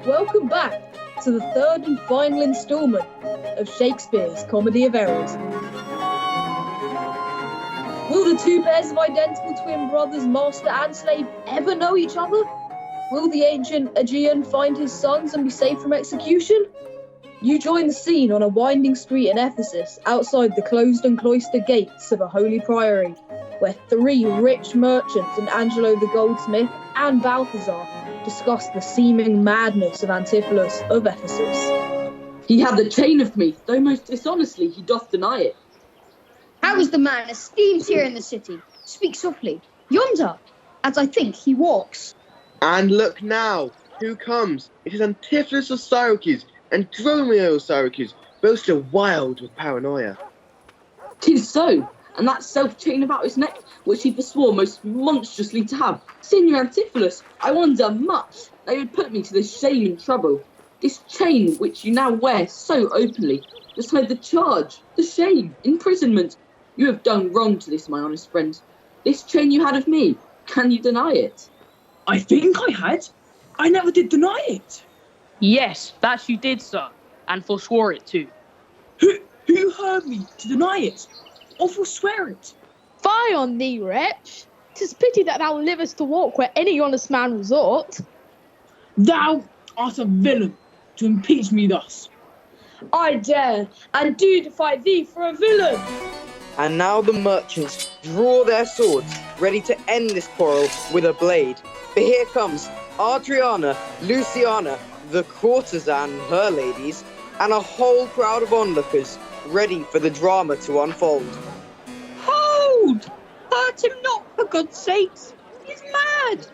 welcome back to the third and final instalment of Shakespeare's Comedy of Errors. Will the two pairs of identical twin brothers, master and slave, ever know each other? Will the ancient Aegean find his sons and be saved from execution? You join the scene on a winding street in Ephesus, outside the closed and cloistered gates of a holy priory, where three rich merchants and Angelo the goldsmith and Balthazar discuss the seeming madness of Antipholus of Ephesus. He had the chain of me, though most dishonestly he doth deny it. How is the man esteemed here in the city? Speak softly. Yonder, as I think he walks. And look now, who comes? It is Antipholus of Syracuse and Dromio of Syracuse, both still wild with paranoia. 'Tis so, and that self-chain about his neck, which he forswore most monstrously to have. Senior Antipholus, I wonder much they would put me to this shame and trouble. This chain which you now wear so openly, beside the charge, the shame, imprisonment. You have done wrong to this, my honest friend. This chain you had of me, can you deny it? I think I had. I never did deny it. Yes, that you did, sir, and forswore it too. Who heard me to deny it, or forswear it? Fie on thee, wretch! 'Tis pity that thou livest to walk where any honest man resort. Thou art a villain to impeach me thus. I dare, and do defy thee for a villain! And now the merchants draw their swords, ready to end this quarrel with a blade. For here comes Adriana, Luciana, the courtesan, her ladies, and a whole crowd of onlookers, ready for the drama to unfold. Hold! Hurt him not, for God's sakes! He's mad!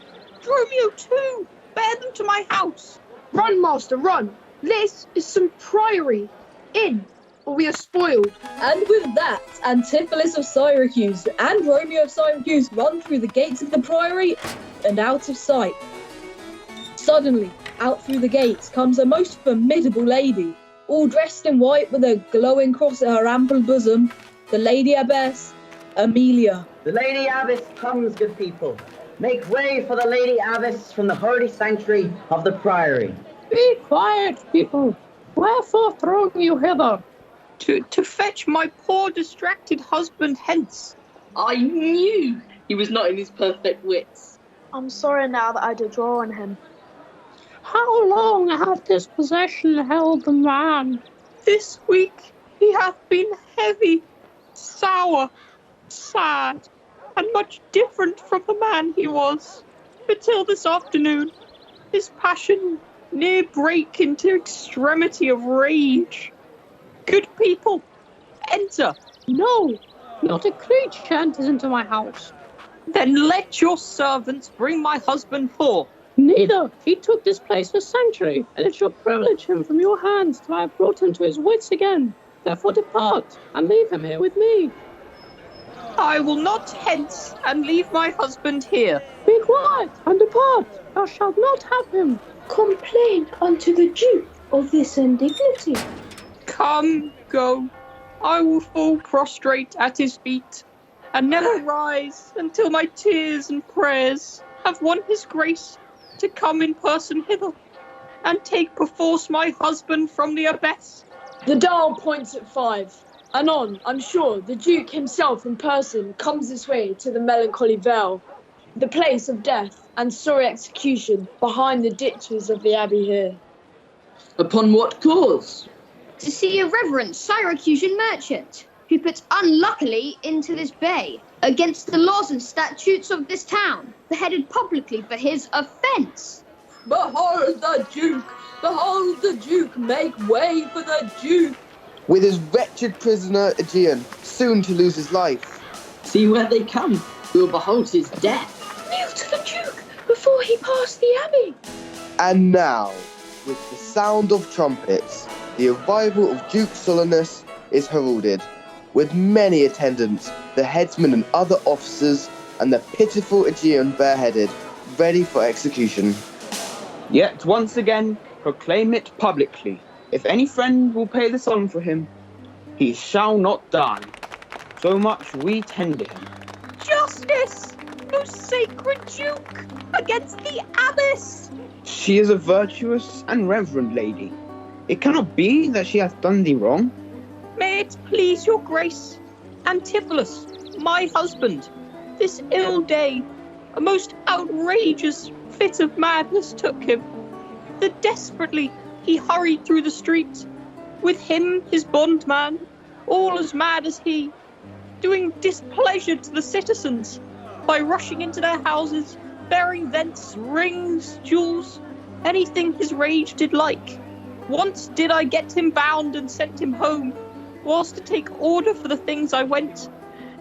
Dromio too! Bear them to my house! Run, master, run! This is some priory. In, or we are spoiled. And with that, Antipholus of Syracuse and Romeo of Syracuse run through the gates of the priory and out of sight. Suddenly, out through the gates comes a most formidable lady, all dressed in white with a glowing cross at her ample bosom, the Lady Abbess, Amelia. The Lady Abbess comes, good people. Make way for the Lady Abbess from the holy sanctuary of the priory. Be quiet, people. Wherefore throng you hither? To fetch my poor distracted husband hence. I knew he was not in his perfect wits. I'm sorry now that I did draw on him. How long hath this possession held the man? This week he hath been heavy, sour, sad, and much different from the man he was. But till this afternoon, his passion near brake into extremity of rage. Good people, enter. No, not a creature enters into my house. Then let your servants bring my husband forth. Neither. He took this place as sanctuary, and it shall privilege him from your hands till I have brought him to his wits again. Therefore depart, and leave him here with me. I will not hence, and leave my husband here. Be quiet, and depart. Thou shalt not have him. Complain unto the Duke of this indignity. Come, go. I will fall prostrate at his feet, and never rise until my tears and prayers have won his grace to come in person hither, and take perforce my husband from the abbess. The dial points at 5. Anon, I'm sure, the Duke himself in person comes this way to the melancholy Vale, the place of death and sorry execution behind the ditches of the abbey here. Upon what cause? To see a reverend Syracusan merchant, who put unluckily into this bay, against the laws and statutes of this town, beheaded publicly for his offence. Behold the Duke! Behold the Duke! Make way for the Duke! With his wretched prisoner Aegean, soon to lose his life. See where they come. We'll behold his death. Kneel to the Duke before he passed the abbey. And now, with the sound of trumpets, the arrival of Duke Solanus is heralded, with many attendants, the headsmen and other officers, and the pitiful Aegean bareheaded, ready for execution. Yet once again proclaim it publicly. If any friend will pay the sum for him, he shall not die. So much we tender him. Justice! No sacred Duke against the Abbess. She is a virtuous and reverend lady. It cannot be that she hath done thee wrong. May it please your grace, Antipholus, my husband, this ill day, a most outrageous fit of madness took him, that desperately he hurried through the street, with him his bondman, all as mad as he, doing displeasure to the citizens by rushing into their houses, bearing thence rings, jewels, anything his rage did like. Once did I get him bound and sent him home, whilst to take order for the things I went,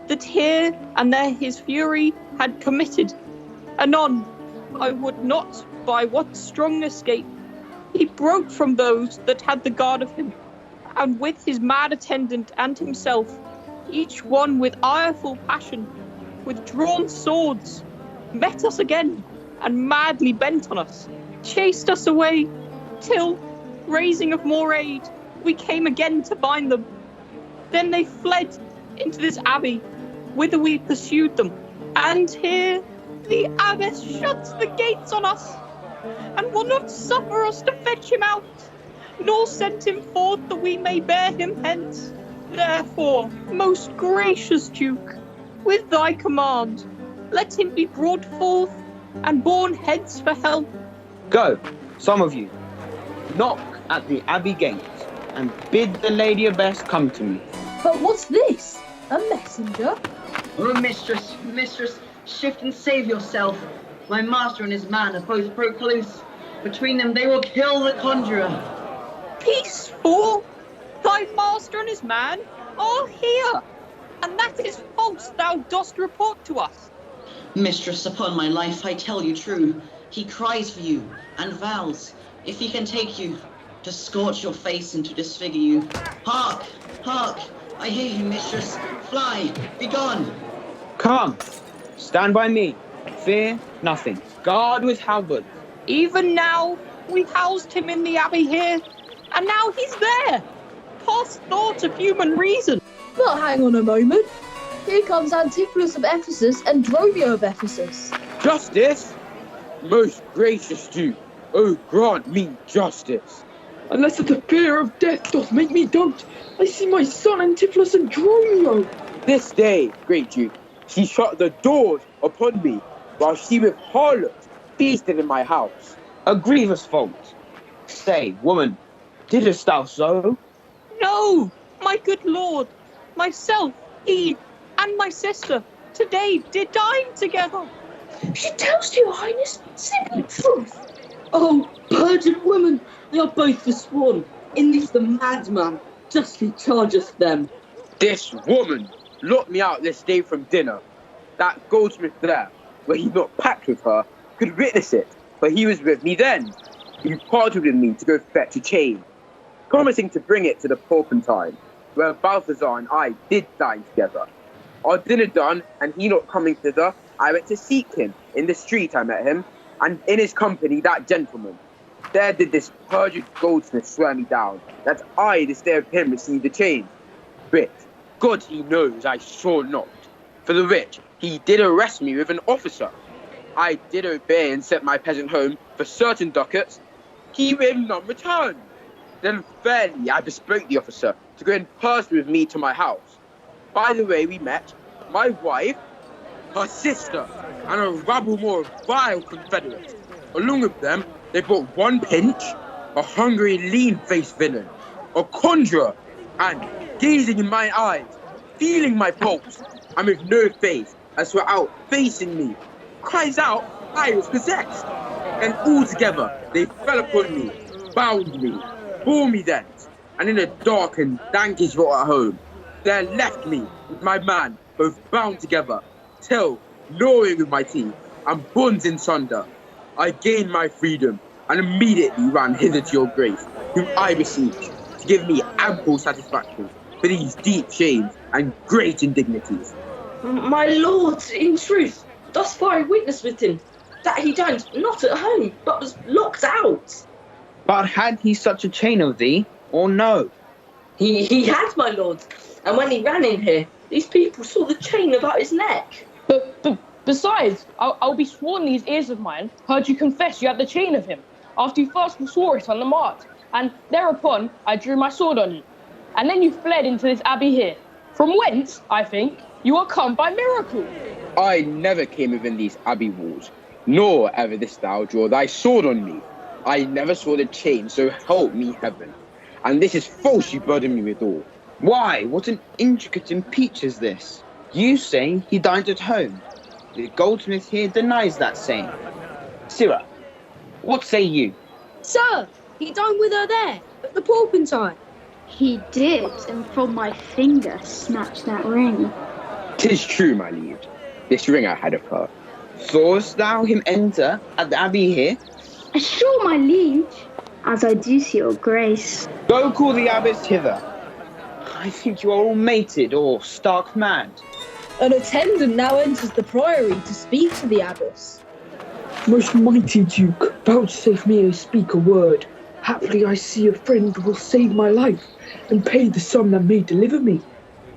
that here and there his fury had committed. Anon, I would not by what strong escape he broke from those that had the guard of him, and with his mad attendant and himself, each one with ireful passion, with drawn swords, met us again, and madly bent on us, chased us away, till, raising of more aid, we came again to bind them. Then they fled into this abbey, whither we pursued them, and here the abbess shuts the gates on us, and will not suffer us to fetch him out, nor send him forth that we may bear him hence. Therefore, most gracious Duke, with thy command, let him be brought forth and borne hence for help. Go, some of you, knock at the abbey gate, and bid the lady abbess come to me. But what's this? A messenger? Oh, mistress, shift and save yourself. My master and his man have both broke loose. Between them they will kill the conjurer. Peace, fool! Thy master and his man are here, and that is false thou dost report to us. Mistress, upon my life, I tell you true. He cries for you, and vows, if he can take you, to scorch your face and to disfigure you. Hark! Hark! I hear you, mistress. Fly! Be gone! Come, stand by me. Fear nothing. Guard with halberds. Even now, we housed him in the abbey here, and now he's there, past thought of human reason. But hang on a moment. Here comes Antipholus of Ephesus and Dromio of Ephesus. Justice? Most gracious Duke, oh grant me justice. Unless that the fear of death doth make me dote, I see my son Antipholus and Dromio. This day, great Duke, she shut the doors upon me, while she with harlots feasted in my house. A grievous fault. Say, woman, didst thou so? No, my good lord, myself, he, and my sister, today did dine together. She tells your highness simple truth. Oh, perjured woman, they are both forsworn. In these the madman justly chargeth them. This woman locked me out this day from dinner. That goldsmith there, were he not packed with her, could witness it, for he was with me then. He parted with me to go fetch a chain, promising to bring it to the Porpentine, where Balthazar and I did dine together. Our dinner done, and he not coming thither, I went to seek him. In the street I met him, and in his company that gentleman. There did this perjured goldsmith swear me down, that I this day of him received the chain. But God he knows I saw not. For the which he did arrest me with an officer. I did obey and sent my peasant home for certain ducats. He with none returned. Then fairly I bespoke the officer to go in person with me to my house. By the way we met, my wife, her sister, and a rabble more of vile confederates. Along with them, they brought one pinch, a hungry, lean-faced villain, a conjurer, and, gazing in my eyes, feeling my pulse, and with no face, as were out facing me, cries out I was possessed. And all together they fell upon me, bound me, bore me thence, and in a dark and dankish vault at home, there left me with my man both bound together, till, gnawing with my teeth, and bonds in sunder, I gained my freedom, and immediately ran hither to your grace, whom I beseech to give me ample satisfaction for these deep shames and great indignities. My lord, in truth, thus far I witnessed with him, that he dined not at home, but was locked out. But had he such a chain of thee, or no? He had, my lord, and when he ran in here, these people saw the chain about his neck. But Besides, I'll be sworn these ears of mine heard you confess you had the chain of him, after you first swore it on the mart, and thereupon I drew my sword on you. And then you fled into this abbey here, from whence, I think, you are come by miracle. I never came within these abbey walls, nor ever didst thou draw thy sword on me. I never saw the chain, so help me heaven. And this is false you burden me withal. Why, what an intricate impeach is this? You say he dined at home. The goldsmith here denies that saying. Sirrah, what say you? Sir, he dined with her there, at the Porpentine. He did, and from my finger snatched that ring. 'Tis true, my liege. This ring I had of her. Sawest thou him enter at the abbey here? Assure my liege, as I do to your grace. Go call the abbess hither. I think you are all mated or stark mad. An attendant now enters the priory to speak to the abbess. Most mighty Duke, vouchsafe me to speak a word. Haply I see a friend will save my life and pay the sum that may deliver me.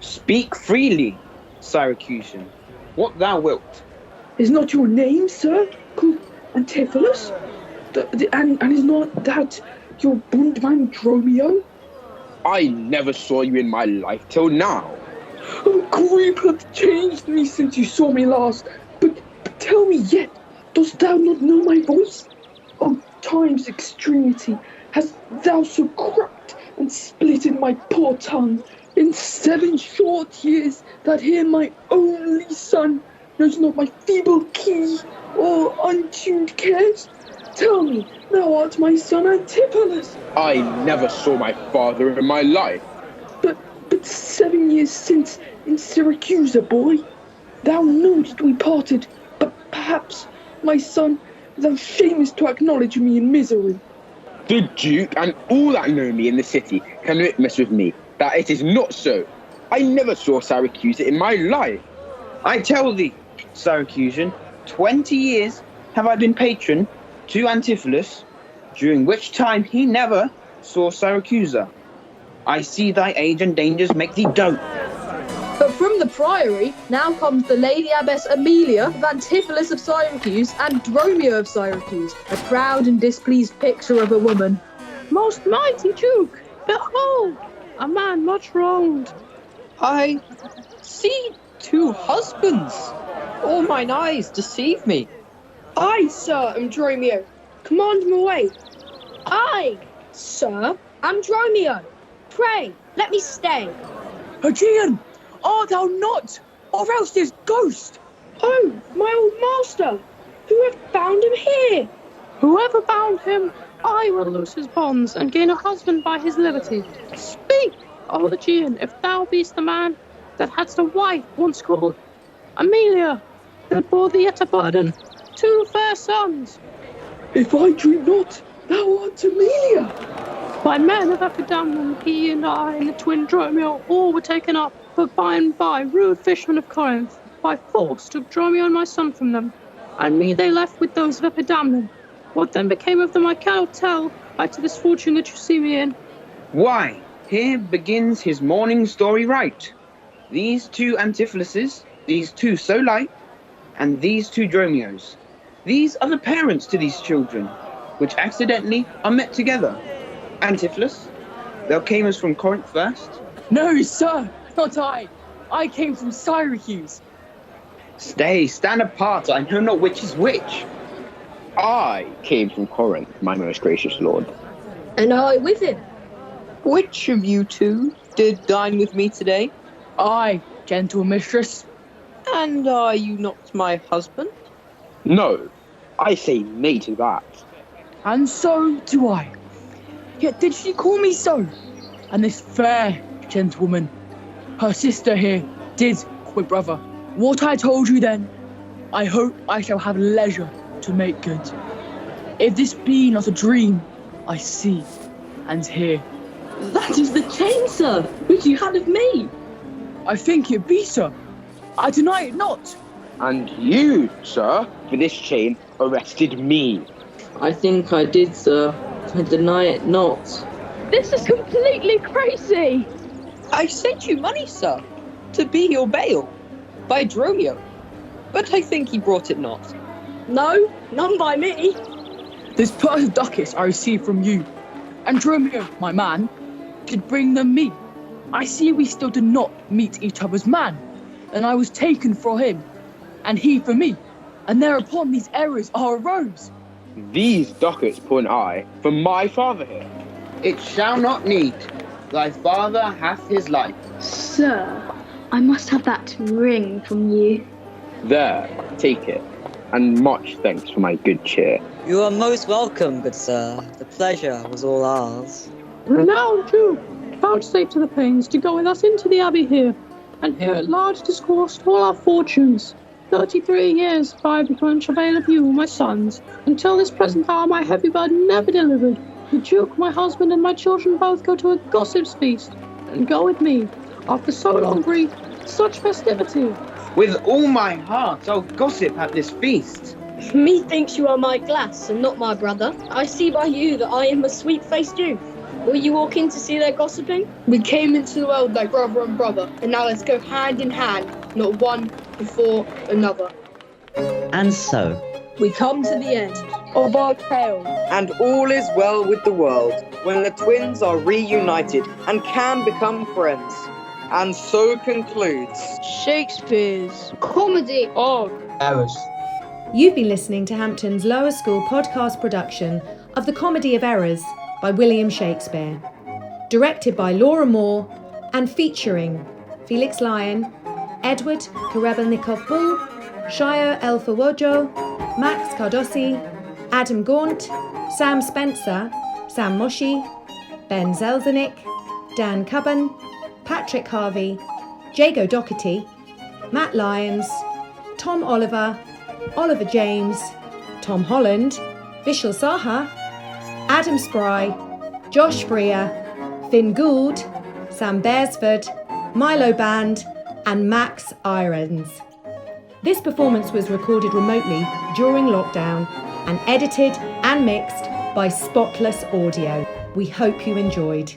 Speak freely, Syracusan, what thou wilt. Is not your name, sir, called Antipholus? And is not that your bondman Dromio? I never saw you in my life till now. Oh, grief hath changed me since you saw me last. But tell me yet, dost thou not know my voice? Of time's extremity hast thou so cracked and splitted my poor tongue in 7 short years that here my only son knows not my feeble key or untuned cares? Tell me, thou art my son Antipholus. I never saw my father in my life. But 7 years since in Syracuse, boy, thou knowest we parted, but perhaps, my son, thou shamest to acknowledge me in misery. The Duke and all that know me in the city can witness with me that it is not so. I never saw Syracuse in my life. I tell thee, Syracusan, 20 years have I been patron to Antipholus, during which time he never saw Syracusa. I see thy age and dangers make thee dote. But from the priory now comes the Lady Abbess Amelia of Antipholus of Syracuse and Dromio of Syracuse, a proud and displeased picture of a woman. Most mighty Duke, behold, a man much wronged. I see 2 husbands. All mine eyes deceive me. I, sir, am Dromio. Command him away. I, sir, am Dromio. Pray, let me stay. Aegean, art thou not, or else this ghost? Oh, my old master, who hath bound him here? Whoever bound him, I will loose his bonds and gain a husband by his liberty. Speak, O Aegean, if thou beest the man that hadst a wife once called Amelia, that bore thee at a burden 2 fair sons. If I dream not, thou art Amelia. By men of Epidamnum, he and I and the twin Dromio all were taken up, but by and by rude fishermen of Corinth by force took Dromio and my son from them, and me they left with those of Epidamnum. What then became of them I cannot tell, by to this fortune that you see me in. Why, here begins his morning story right. These 2 Antipholuses, these 2 so like, and these 2 Dromios. These are the parents to these children, which accidentally are met together. Antipholus, thou camest from Corinth first? No, sir, not I. I came from Syracuse. Stay, stand apart, I know not which is which. I came from Corinth, my most gracious lord. And I with him. Which of you 2 did dine with me today? I, gentle mistress. And are you not my husband? No, I say nay to that. And so do I. Yet did she call me so? And this fair gentlewoman, her sister here, did, quick brother, what I told you then, I hope I shall have leisure to make good. If this be not a dream, I see and hear. That is the chain, sir, which you had of me. I think it be, sir. I deny it not. And you, sir, for this chain, arrested me. I think I did, sir. I deny it not. This is completely crazy. I sent you money, sir, to be your bail, by Dromio. but I think he brought it not. No, none by me. This purse of ducats I received from you, and Dromio, my man, did bring them me. I see we still did not meet each other's man, and I was taken for him, and he for me, and thereupon these errors are arose. These ducats point I from my father here. It shall not need. Thy father hath his life. Sir, I must have that ring from you. There, take it, and much thanks for my good cheer. You are most welcome, good sir. The pleasure was all ours. Renowned Jew, vouchsafe to the pains to go with us into the abbey here, and here at large discourse all our fortunes. 33 years have I begun travail of you, my sons, until this present hour my heavy burden never delivered. The Duke, my husband, and my children both go to a gossip's feast, and go with me, after so long grief, such festivity. With all my heart, I'll gossip at this feast. Methinks you are my glass and not my brother. I see by you that I am a sweet-faced youth. Will you walk in to see their gossiping? We came into the world like brother and brother, and now let's go hand in hand, not one before another. And so, we come to the end of our tale. And all is well with the world when the twins are reunited and can become friends. And so concludes Shakespeare's comedy of Errors. You've been listening to Hampton's Lower School podcast production of The Comedy of Errors by William Shakespeare, directed by Laura Moore and featuring Felix Lyon, Edward Karebelnikov-Bull, Shire Elfawojo, Max Cardosi, Adam Gaunt, Sam Spencer, Sam Moshi, Ben Zelzenick, Dan Cubban, Patrick Harvey, Jago Doherty, Matt Lyons, Tom Oliver, Oliver James, Tom Holland, Vishal Saha, Adam Spry, Josh Freer, Finn Gould, Sam Beresford, Milo Band, and Max Irons. This performance was recorded remotely during lockdown and edited and mixed by Spotless Audio. We hope you enjoyed.